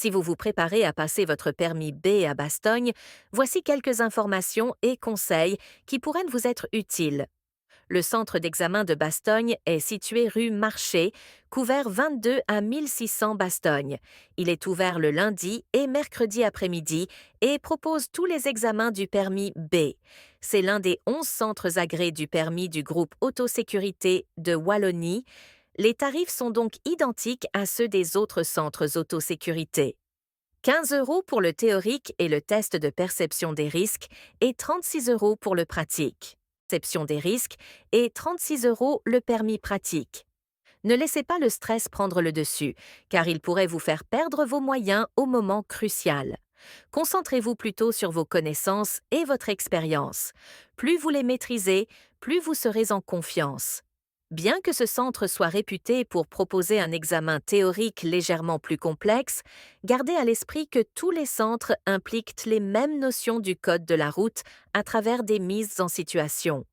Si vous vous préparez à passer votre permis B à Bastogne, voici quelques informations et conseils qui pourraient vous être utiles. Le centre d'examen de Bastogne est situé rue Marché, couvert 22 à 1600 Bastogne. Il est ouvert le lundi et mercredi après-midi et propose tous les examens du permis B. C'est l'un des 11 centres agréés du permis du groupe Autosécurité de Wallonie. Les tarifs sont donc identiques à ceux des autres centres autosécurité. 15 € pour le théorique et le test de perception des risques et 36 € pour le pratique. Perception des risques et 36 € le permis pratique. Ne laissez pas le stress prendre le dessus, car il pourrait vous faire perdre vos moyens au moment crucial. Concentrez-vous plutôt sur vos connaissances et votre expérience. Plus vous les maîtrisez, plus vous serez en confiance. Bien que ce centre soit réputé pour proposer un examen théorique légèrement plus complexe, gardez à l'esprit que tous les centres impliquent les mêmes notions du code de la route à travers des mises en situation.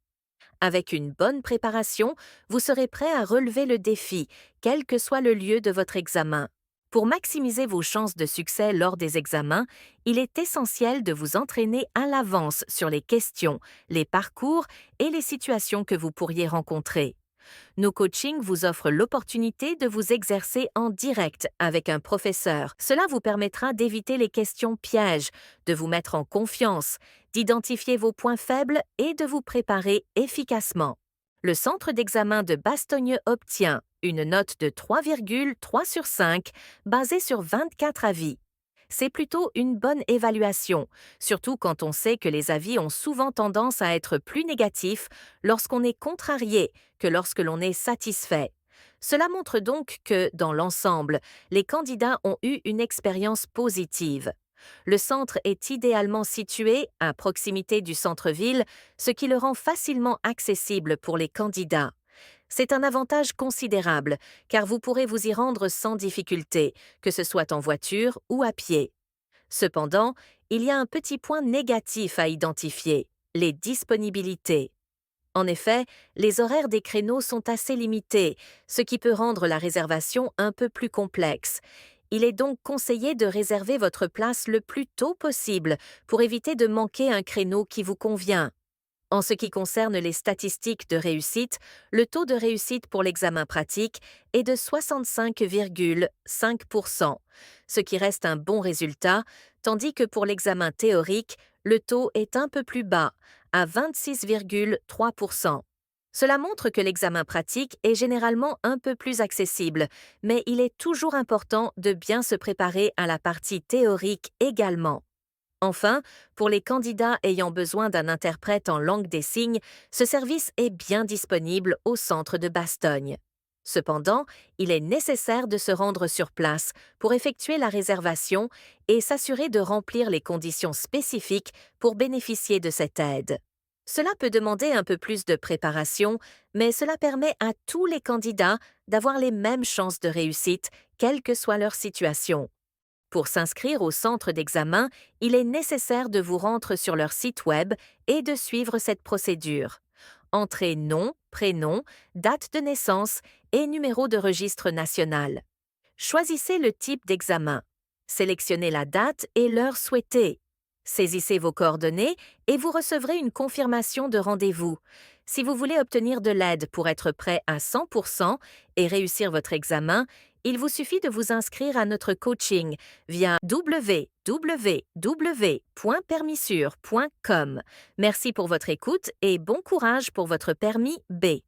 Avec une bonne préparation, vous serez prêt à relever le défi, quel que soit le lieu de votre examen. Pour maximiser vos chances de succès lors des examens, il est essentiel de vous entraîner à l'avance sur les questions, les parcours et les situations que vous pourriez rencontrer. Nos coachings vous offrent l'opportunité de vous exercer en direct avec un professeur. Cela vous permettra d'éviter les questions pièges, de vous mettre en confiance, d'identifier vos points faibles et de vous préparer efficacement. Le centre d'examen de Bastogne obtient une note de 3,3 sur 5 basée sur 24 avis. C'est plutôt une bonne évaluation, surtout quand on sait que les avis ont souvent tendance à être plus négatifs lorsqu'on est contrarié que lorsque l'on est satisfait. Cela montre donc que, dans l'ensemble, les candidats ont eu une expérience positive. Le centre est idéalement situé à proximité du centre-ville, ce qui le rend facilement accessible pour les candidats. C'est un avantage considérable, car vous pourrez vous y rendre sans difficulté, que ce soit en voiture ou à pied. Cependant, il y a un petit point négatif à identifier, les disponibilités. En effet, les horaires des créneaux sont assez limités, ce qui peut rendre la réservation un peu plus complexe. Il est donc conseillé de réserver votre place le plus tôt possible pour éviter de manquer un créneau qui vous convient. En ce qui concerne les statistiques de réussite, le taux de réussite pour l'examen pratique est de 65,5%, ce qui reste un bon résultat, tandis que pour l'examen théorique, le taux est un peu plus bas, à 26,3%. Cela montre que l'examen pratique est généralement un peu plus accessible, mais il est toujours important de bien se préparer à la partie théorique également. Enfin, pour les candidats ayant besoin d'un interprète en langue des signes, ce service est bien disponible au centre de Bastogne. Cependant, il est nécessaire de se rendre sur place pour effectuer la réservation et s'assurer de remplir les conditions spécifiques pour bénéficier de cette aide. Cela peut demander un peu plus de préparation, mais cela permet à tous les candidats d'avoir les mêmes chances de réussite, quelle que soit leur situation. Pour s'inscrire au centre d'examen, il est nécessaire de vous rendre sur leur site web et de suivre cette procédure. Entrez nom, prénom, date de naissance et numéro de registre national. Choisissez le type d'examen. Sélectionnez la date et l'heure souhaitée. Saisissez vos coordonnées et vous recevrez une confirmation de rendez-vous. Si vous voulez obtenir de l'aide pour être prêt à 100% et réussir votre examen, il vous suffit de vous inscrire à notre coaching via www.permissure.com. Merci pour votre écoute et bon courage pour votre permis B.